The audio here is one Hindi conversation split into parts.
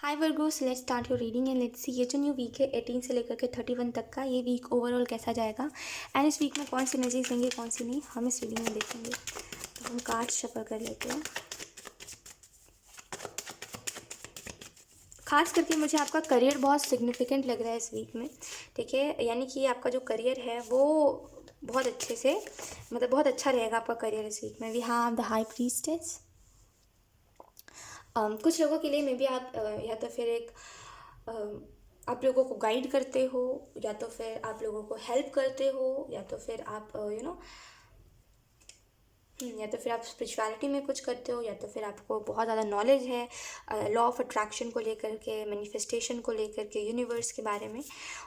Hi Virgo's, let's start your reading and let's see ये जो न्यू वीक है 18 से लेकर के 31 तक का, ये वीक ओवरऑल कैसा जाएगा एंड इस वीक में कौन सी एनर्जीज देंगे कौन सी नहीं, हम इस रीडिंग में देखेंगे। तो हम कार्ड शफल कर लेते हैं। खास करके मुझे आपका करियर बहुत सिग्निफिकेंट लग रहा है इस वीक में, ठीक है। यानी कि आपका जो करियर है वो बहुत अच्छे से, मतलब बहुत अच्छा रहेगा आपका करियर इस वीक में। We have the high priestess. कुछ लोगों के लिए मे बी आप या तो फिर एक आप लोगों को गाइड करते हो, या तो फिर आप लोगों को हेल्प करते हो, या तो फिर आप या तो फिर आप स्पिरिचुअलिटी में कुछ करते हो, या तो फिर आपको बहुत ज़्यादा नॉलेज है लॉ ऑफ अट्रैक्शन को लेकर के, मैनिफेस्टेशन को लेकर के, यूनिवर्स के बारे में।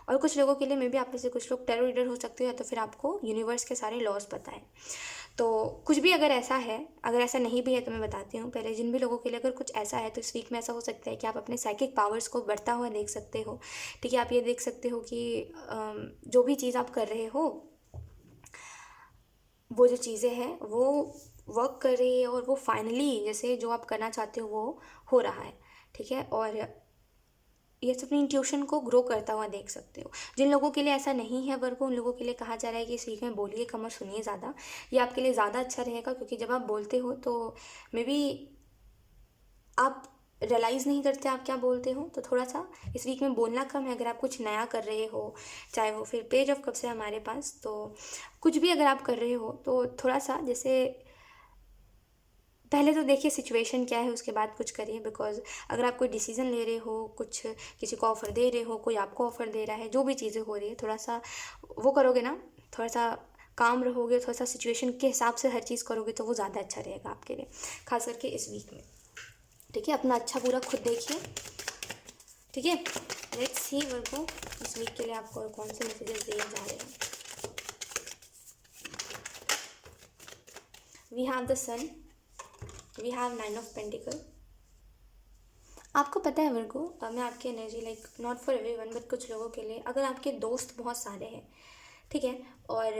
और कुछ लोगों के लिए मे बी आप में से कुछ लोग टेरो रीडर हो सकते हो, या तो फिर आपको यूनिवर्स के सारे लॉज पता है। तो कुछ भी अगर ऐसा है, अगर ऐसा नहीं भी है तो मैं बताती हूँ पहले। जिन भी लोगों के लिए अगर कुछ ऐसा है तो इस वीक में ऐसा हो सकता है कि आप अपने साइकिक पावर्स को बढ़ता हुआ देख सकते हो, ठीक है। आप ये देख सकते हो कि जो भी चीज़ आप कर रहे हो, वो जो चीज़ें हैं वो वर्क कर रही है, और वो फाइनली जैसे जो आप करना चाहते हो वो हो रहा है, ठीक है। और ये अपनी इंट्यूशन को ग्रो करता हुआ देख सकते हो। जिन लोगों के लिए ऐसा नहीं है वर्ग, उन लोगों के लिए कहा जा रहा है कि इस वीक में बोलिए कम और सुनिए ज़्यादा। ये आपके लिए ज़्यादा अच्छा रहेगा, क्योंकि जब आप बोलते हो तो मे बी आप रियलाइज़ नहीं करते आप क्या बोलते हो। तो थोड़ा सा इस वीक में बोलना कम है। अगर आप कुछ नया कर रहे हो, चाहे वो फिर पेज ऑफ कप्स है हमारे पास, तो कुछ भी अगर आप कर रहे हो तो थोड़ा सा जैसे पहले तो देखिए सिचुएशन क्या है, उसके बाद कुछ करिए। बिकॉज अगर आप कोई डिसीजन ले रहे हो, कुछ किसी को ऑफ़र दे रहे हो, कोई आपको ऑफ़र दे रहा है, जो भी चीज़ें हो रही है, थोड़ा सा वो करोगे ना, थोड़ा सा काम रहोगे, थोड़ा सा सिचुएशन के हिसाब से हर चीज़ करोगे तो वो ज़्यादा अच्छा रहेगा आपके लिए, खास करके इस वीक में, ठीक है। अपना अच्छा पूरा खुद देखिए, ठीक है। लेट्स सी वर्गो इस वीक के लिए आपको और कौन से मैसेजेस दिए जा रहे हैं। We have the sun, we have 9 of pentacle. आपको पता है वर्गो, मैं आपकी energy like not for everyone but कुछ लोगों के लिए, अगर आपके दोस्त बहुत सारे हैं, ठीक है, और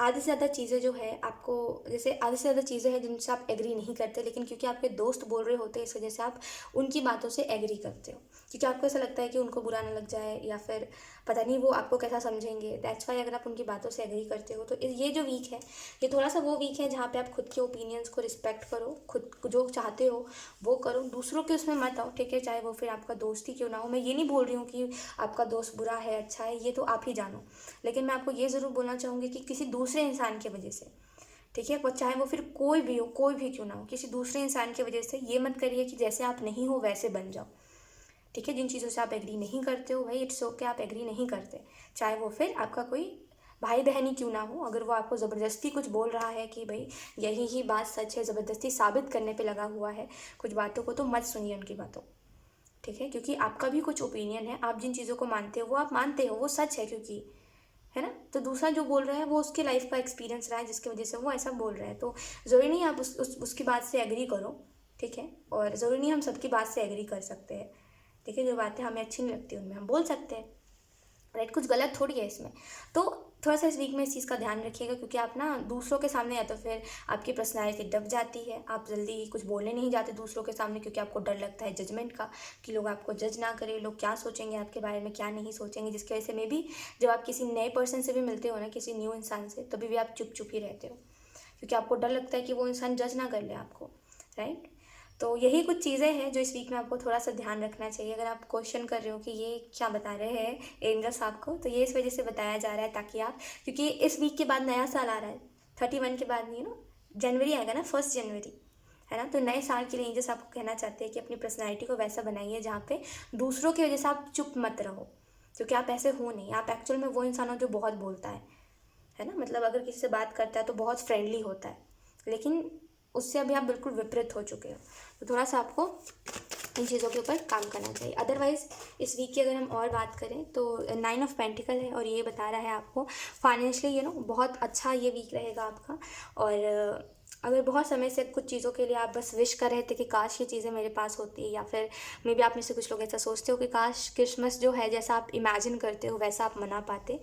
आधे से ज़्यादा चीज़ें जो है आपको, जैसे आधे से ज़्यादा चीज़ें हैं जिनसे आप एग्री नहीं करते, लेकिन क्योंकि आपके दोस्त बोल रहे होते हैं इस वजह से आप उनकी बातों से एग्री करते हो, क्योंकि आपको ऐसा लगता है कि उनको बुरा ना लग जाए, या फिर पता नहीं वो आपको कैसा समझेंगे। दैट्स वाई अगर आप उनकी बातों से एग्री करते हो तो ये जो वीक है, ये थोड़ा सा वो वीक है जहाँ पे आप खुद के ओपिनियंस को रिस्पेक्ट करो, खुद जो चाहते हो वो करो, दूसरों के उसमें मत आओ, ठीक है। चाहे वो फिर आपका दोस्त ही क्यों ना हो। मैं ये नहीं बोल रही हूँ कि आपका दोस्त बुरा है अच्छा है, ये तो आप ही जानो, लेकिन मैं आपको ये ज़रूर बोलना चाहूँगी कि किसी दूसरे इंसान की वजह से, ठीक है, वो चाहे वो फिर कोई भी हो, कोई भी क्यों ना हो, किसी दूसरे इंसान की वजह से ये मत करिए कि जैसे आप नहीं हो वैसे बन जाओ, ठीक है। जिन चीज़ों से आप एग्री नहीं करते हो भाई, इट्स ओके, आप एग्री नहीं करते, चाहे वो फिर आपका कोई भाई बहन ही क्यों ना हो। अगर वो आपको ज़बरदस्ती कुछ बोल रहा है कि भाई यही ही बात सच है, ज़बरदस्ती साबित करने पे लगा हुआ है कुछ बातों को, तो मत सुनिए उनकी बातों, ठीक है। क्योंकि आपका भी कुछ ओपिनियन है, आप जिन चीज़ों को मानते हो वो आप मानते हो, वो सच है, क्योंकि है ना। तो दूसरा जो बोल रहा है वो उसके लाइफ का एक्सपीरियंस रहा है जिसकी वजह से वो ऐसा बोल रहा है, तो ज़रूरी नहीं आप उसकी बात से एग्री करो, ठीक है। और ज़रूरी नहीं हम सबकी बात से एग्री कर सकते हैं, ठीक है। जो बातें हमें अच्छी नहीं लगती उनमें हम बोल सकते हैं, राइट। कुछ गलत थोड़ी है इसमें। तो थोड़ा सा इस वीक में इस चीज़ का ध्यान रखिएगा, क्योंकि आप ना दूसरों के सामने, या तो फिर आपकी पर्सनैलिटी दब जाती है, आप जल्दी कुछ बोलने नहीं जाते दूसरों के सामने, क्योंकि आपको डर लगता है जजमेंट का, कि लोग आपको जज ना करें, लोग क्या सोचेंगे आपके बारे में, क्या नहीं सोचेंगे, जिसकी वजह से मे बी जब आप किसी नए पर्सन से भी मिलते हो ना, किसी न्यू इंसान से, तभी भी आप चुप चुप ही रहते हो, क्योंकि आपको डर लगता है कि वो इंसान जज ना कर ले आपको, राइट। तो यही कुछ चीज़ें हैं जो इस वीक में आपको थोड़ा सा ध्यान रखना चाहिए। अगर आप क्वेश्चन कर रहे हो कि ये क्या बता रहे हैं एंजल्स आपको, तो ये इस वजह से बताया जा रहा है ताकि आप, क्योंकि इस वीक के बाद नया साल आ रहा है, 31 के बाद नहीं, जनवरी आएगा ना, 1 जनवरी, है ना। तो नए साल के लिए एंजल्स आपको कहना चाहते हैं कि अपनी पर्सनैलिटी को वैसा बनाइए जहाँ पे दूसरों की वजह से आप चुप मत रहो, क्योंकि आप ऐसे हो नहीं। आप एक्चुअल में वो इंसान हो जो बहुत बोलता है ना। मतलब अगर किसी से बात करता है तो बहुत फ्रेंडली होता है, लेकिन उससे अभी आप बिल्कुल विपरीत हो चुके हो। तो थोड़ा सा आपको इन चीज़ों के ऊपर काम करना चाहिए। अदरवाइज़ इस वीक की अगर हम और बात करें तो 9 ऑफ पेंटिकल है, और ये बता रहा है आपको फाइनेंशियली बहुत अच्छा ये वीक रहेगा आपका। और अगर बहुत समय से कुछ चीज़ों के लिए आप बस विश कर रहे थे कि काश ये चीज़ें मेरे पास होती, या फिर मे बी आप में से कुछ लोग ऐसा सोचते हो कि काश क्रिसमस जो है जैसा आप इमेजिन करते हो वैसा आप मना पाते,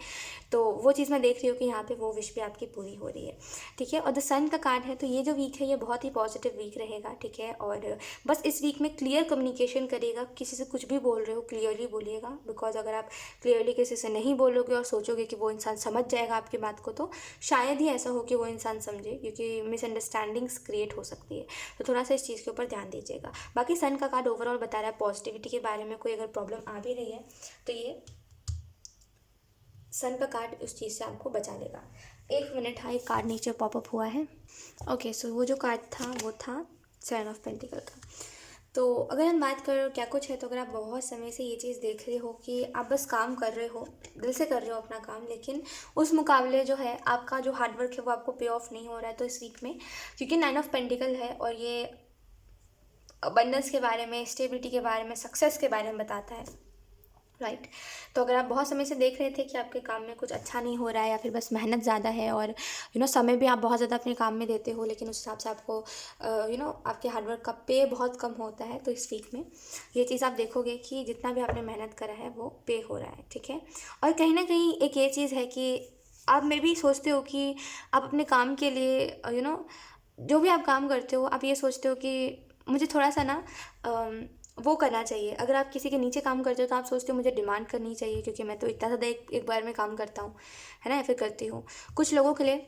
तो वो चीज़ मैं देख रही हूँ कि यहाँ पे वो विश भी आपकी पूरी हो रही है। ठीक है, और द सन का कार्ड है, तो ये जो वीक है ये बहुत ही पॉजिटिव वीक रहेगा। ठीक है, और बस इस वीक में क्लियर कम्युनिकेशन करिएगा, किसी से कुछ भी बोल रहे हो क्लियरली बोलिएगा, बिकॉज अगर आप क्लियरली किसी से नहीं बोलोगे और सोचोगे कि वो इंसान समझ जाएगा आपकी बात को, तो शायद ही ऐसा हो कि वो इंसान समझे, क्योंकि मिसअंडरस्टैंडिंग्स क्रिएट हो सकती है। तो थोड़ा सा इस चीज़ के ऊपर ध्यान दीजिएगा। बाकी सन का कार्ड ओवरऑल बता रहा है पॉजिटिविटी के बारे में, कोई अगर प्रॉब्लम आ भी रही है तो ये सन का कार्ड उस चीज़ से आपको बचा लेगा। एक मिनट, हाँ एक कार्ड नीचे पॉपअप हुआ है। ओके, सो वो जो कार्ड था वो था 7 ऑफ पेंटिकल का। तो अगर हम बात करें क्या कुछ है, तो अगर आप बहुत समय से ये चीज़ देख रहे हो कि आप बस काम कर रहे हो, दिल से कर रहे हो अपना काम, लेकिन उस मुकाबले जो है आपका जो हार्डवर्क है वो आपको पे ऑफ नहीं हो रहा है, तो इस वीक में, क्योंकि 9 ऑफ पेंटिकल है और ये अबंडेंस के बारे में, स्टेबिलिटी के बारे में, सक्सेस के बारे में बताता है, राइट। तो अगर आप बहुत समय से देख रहे थे कि आपके काम में कुछ अच्छा नहीं हो रहा है, या फिर बस मेहनत ज़्यादा है और समय भी आप बहुत ज़्यादा अपने काम में देते हो, लेकिन उस हिसाब से आपको आपके हार्डवर्क का पे बहुत कम होता है, तो इस वीक में ये चीज़ आप देखोगे कि जितना भी आपने मेहनत करा है वो पे हो रहा है। ठीक है, और कहीं ना कहीं एक ये चीज़ है कि आप में भी सोचते हो कि आप अपने काम के लिए जो भी आप काम करते हो, आप ये सोचते हो कि मुझे थोड़ा सा ना वो करना चाहिए। अगर आप किसी के नीचे काम करते हो तो आप सोचते हो मुझे डिमांड करनी चाहिए, क्योंकि मैं तो इतना ज़्यादा एक बार में काम करता हूँ, है ना, या फिर करती हूँ। कुछ लोगों के लिए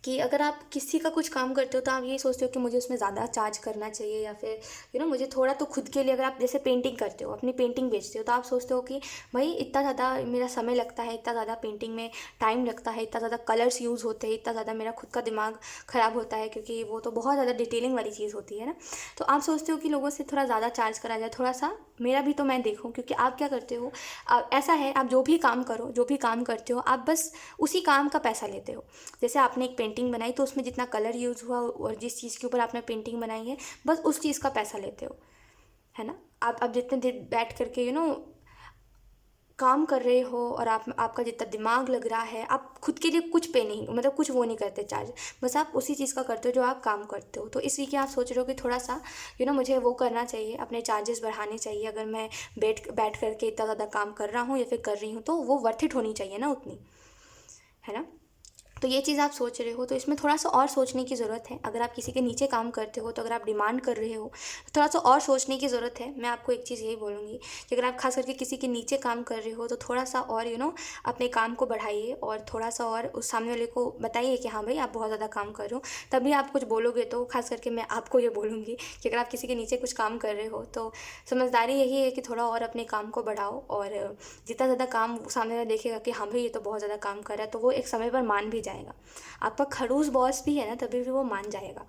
कि अगर आप किसी का कुछ काम करते हो तो आप ये सोचते हो कि मुझे उसमें ज़्यादा चार्ज करना चाहिए, या फिर मुझे थोड़ा तो खुद के लिए, अगर आप जैसे पेंटिंग करते हो, अपनी पेंटिंग बेचते हो, तो आप सोचते हो कि भाई इतना ज़्यादा मेरा समय लगता है, इतना ज़्यादा पेंटिंग में टाइम लगता है, इतना ज़्यादा कलर्स यूज़ होते हैं, इतना ज़्यादा मेरा खुद का दिमाग ख़राब होता है, क्योंकि वो तो बहुत ज़्यादा डिटेलिंग वाली चीज़ होती है ना। तो आप सोचते हो कि लोगों से थोड़ा ज़्यादा चार्ज करा जाए, थोड़ा सा मेरा भी तो मैं देखूँ, क्योंकि आप क्या करते हो, ऐसा है आप जो भी काम करो, जो भी काम करते हो, आप बस उसी काम का पैसा लेते हो। जैसे आपने एक पेंटिंग बनाई तो उसमें जितना कलर यूज़ हुआ और जिस चीज़ के ऊपर आपने पेंटिंग बनाई है, बस उस चीज़ का पैसा लेते हो, है ना। आप जितने देर बैठ करके काम कर रहे हो, और आपका जितना दिमाग लग रहा है, आप खुद के लिए कुछ पे नहीं, मतलब कुछ वो नहीं करते चार्ज, बस आप उसी चीज़ का करते हो जो आप काम करते हो। तो इसी के आप सोच रहे हो कि थोड़ा सा मुझे वो करना चाहिए, अपने चार्जेस बढ़ाने चाहिए। अगर मैं बैठ करके इतना ज़्यादा काम कर रहा हूँ या फिर कर रही हूँ, तो वो वर्थ इट होनी चाहिए ना उतनी, है ना। तो ये चीज़ आप सोच रहे हो, तो इसमें थोड़ा सा और सोचने की ज़रूरत है। अगर आप किसी के नीचे काम करते हो, तो अगर आप डिमांड कर रहे हो तो थोड़ा सा और सोचने की ज़रूरत है। मैं आपको एक चीज़ यही बोलूँगी कि अगर आप खास करके किसी के नीचे काम कर रहे हो, तो थोड़ा सा और अपने काम को बढ़ाइए, और थोड़ा सा और उस सामने वाले को बताइए कि हाँ भाई आप बहुत ज़्यादा काम कर रहे हो। तभी आप कुछ बोलोगे, तो खास करके मैं आपको ये बोलूँगी कि अगर आप किसी के नीचे कुछ काम कर रहे हो, तो समझदारी यही है कि थोड़ा और अपने काम को बढ़ाओ, और जितना ज़्यादा काम सामने वाला देखेगा कि हाँ भाई ये तो बहुत ज़्यादा काम कर रहा है, तो वो एक समय पर मान भी जाएगा। आपका खड़ूस बॉस भी है ना, तभी भी वो मान जाएगा।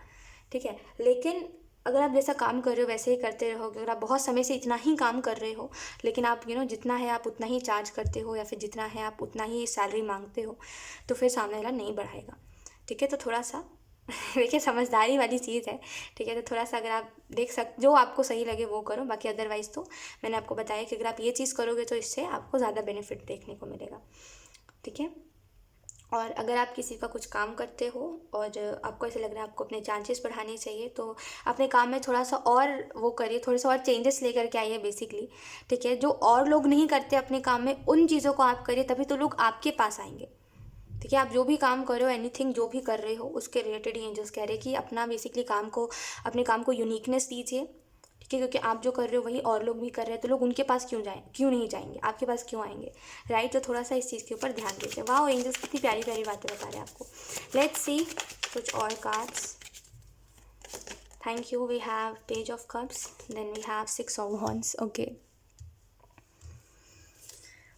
ठीक है, लेकिन अगर आप जैसा काम कर रहे हो वैसे ही करते रहोगे, अगर आप बहुत समय से इतना ही काम कर रहे हो, लेकिन आप जितना है आप उतना ही चार्ज करते हो, या फिर जितना है आप उतना ही सैलरी मांगते हो, तो फिर सामने वाला नहीं बढ़ाएगा। ठीक है, तो थोड़ा सा देखिए समझदारी वाली चीज़ है। ठीक है, तो थोड़ा सा अगर आप जो आपको सही लगे वो करो, बाकी अदरवाइज़ तो मैंने आपको बताया कि अगर आप ये चीज़ करोगे तो इससे आपको ज़्यादा बेनिफिट देखने को मिलेगा। ठीक है, और अगर आप किसी का कुछ काम करते हो और आपको ऐसा लग रहा है आपको अपने चांसेस बढ़ाने चाहिए, तो अपने काम में थोड़ा सा और वो करिए, थोड़े सा और चेंजेस लेकर के आइए बेसिकली। ठीक है, जो और लोग नहीं करते अपने काम में, उन चीज़ों को आप करिए, तभी तो लोग आपके पास आएंगे। ठीक है, आप जो भी काम कर रहे हो, एनीथिंग जो भी कर रहे हो, उसके रिलेटेड ही एंजल्स कह रहे हैं कि अपना बेसिकली अपने काम को यूनिकनेस दीजिए। ठीक है, क्योंकि आप जो कर रहे हो वही और लोग भी कर रहे हैं, तो लोग उनके पास क्यों नहीं जाएंगे, आपके पास क्यों आएंगे, राइट। तो थोड़ा सा इस चीज़ के ऊपर ध्यान दीजिए। वाह, एंजल्स कितनी प्यारी प्यारी बातें बता रहे हैं आपको। लेट्स सी कुछ और cards. Thank you. We have page of cups, then we have 6 of wands. Okay,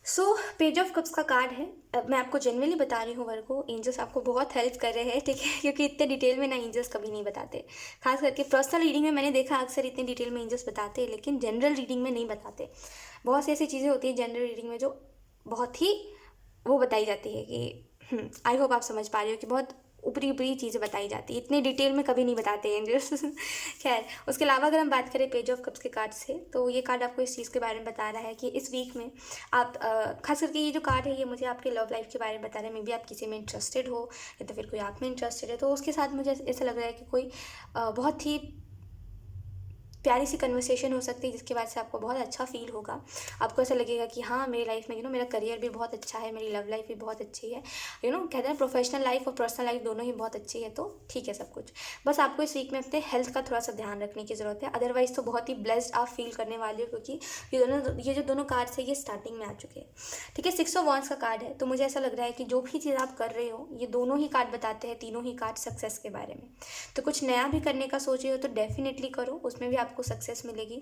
so page of cups का कार्ड है। अब मैं आपको जनरली बता रही हूँ वर्गो, एंजल्स आपको बहुत हेल्प कर रहे हैं। ठीक है, क्योंकि इतने डिटेल में ना एंजल्स कभी नहीं बताते। खास करके पर्सनल रीडिंग में मैंने देखा अक्सर इतने डिटेल में एंजल्स बताते हैं, लेकिन जनरल रीडिंग में नहीं बताते। बहुत सी ऐसी चीज़ें होती हैं जनरल रीडिंग में जो बहुत ही वो बताई जाती है कि आई होप आप समझ पा रहे हो कि बहुत ऊपरी ऊपरी चीज़ें बताई जाती है, इतनी डिटेल में कभी नहीं बताते एंजल्स। खैर, उसके अलावा अगर हम बात करें पेज ऑफ कप्स के कार्ड से, तो ये कार्ड आपको इस चीज़ के बारे में बता रहा है कि इस वीक में आप खास करके ये जो कार्ड है ये मुझे आपके लव लाइफ के बारे में बता रहा है। मे बी आप किसी में इंटरेस्टेड हो या तो फिर कोई आप में इंटरेस्टेड है, तो उसके साथ मुझे ऐसा लग रहा है कि कोई बहुत ही प्यारी सी कन्वर्सेशन हो सकती है, जिसके बाद से आपको बहुत अच्छा फील होगा। आपको ऐसा लगेगा कि हाँ, मेरी लाइफ में मेरा करियर भी बहुत अच्छा है, मेरी लव लाइफ भी बहुत अच्छी है, कहते हैं प्रोफेशनल लाइफ और पर्सनल लाइफ दोनों ही बहुत अच्छी है, तो ठीक है सब कुछ। बस आपको इस वीक में अपने हेल्थ का थोड़ा सा ध्यान रखने की ज़रूरत है। अदरवाइज़ तो बहुत ही ब्लेस्ड आप फील करने वाले हो, क्योंकि ये जो दोनों कार्ड्स है ये स्टार्टिंग में आ चुके हैं। ठीक है, 6 ऑफ वॉन्ड्स का कार्ड है, तो मुझे ऐसा लग रहा है कि जो भी चीज़ आप कर रहे हो, ये दोनों ही कार्ड बताते हैं, तीनों ही कार्ड सक्सेस के बारे में। तो कुछ नया भी करने का सोच रहे हो तो डेफिनेटली करो, उसमें भी आपको सक्सेस मिलेगी।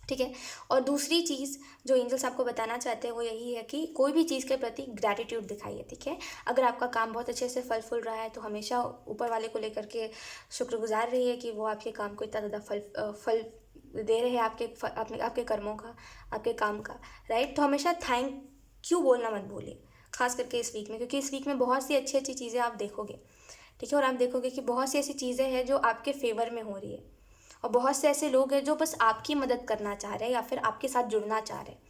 ठीक है, और दूसरी चीज़ जो एंजल्स आपको बताना चाहते हैं वो यही है कि कोई भी चीज़ के प्रति ग्रैटिट्यूड दिखाइए। ठीक है, अगर आपका काम बहुत अच्छे से फल फूल रहा है तो हमेशा ऊपर वाले को लेकर के शुक्रगुजार रहिए कि वो आपके काम को इतना ज़्यादा फल दे रहे हैं, आपके कर्मों का, आपके काम का, राइट। तो हमेशा थैंक यू बोलना मत भूलिए, खास करके इस वीक में, क्योंकि इस वीक में बहुत सी अच्छी अच्छी चीज़ें आप देखोगे। ठीक है, और आप देखोगे कि बहुत सी ऐसी चीज़ें हैं जो आपके फेवर में हो रही है, और बहुत से ऐसे लोग हैं जो बस आपकी मदद करना चाह रहे हैं या फिर आपके साथ जुड़ना चाह रहे हैं।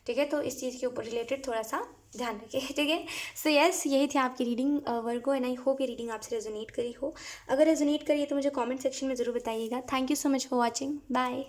ठीक है, तो इस चीज़ के ऊपर रिलेटेड थोड़ा सा ध्यान रखिए। ठीक है, सो यस, यही थी आपकी reading Virgo, and I hope ये रीडिंग आपसे रेजोनेट करी हो। अगर रेजोनेट करी है तो मुझे कमेंट सेक्शन में ज़रूर बताइएगा। Thank you so much for watching, bye.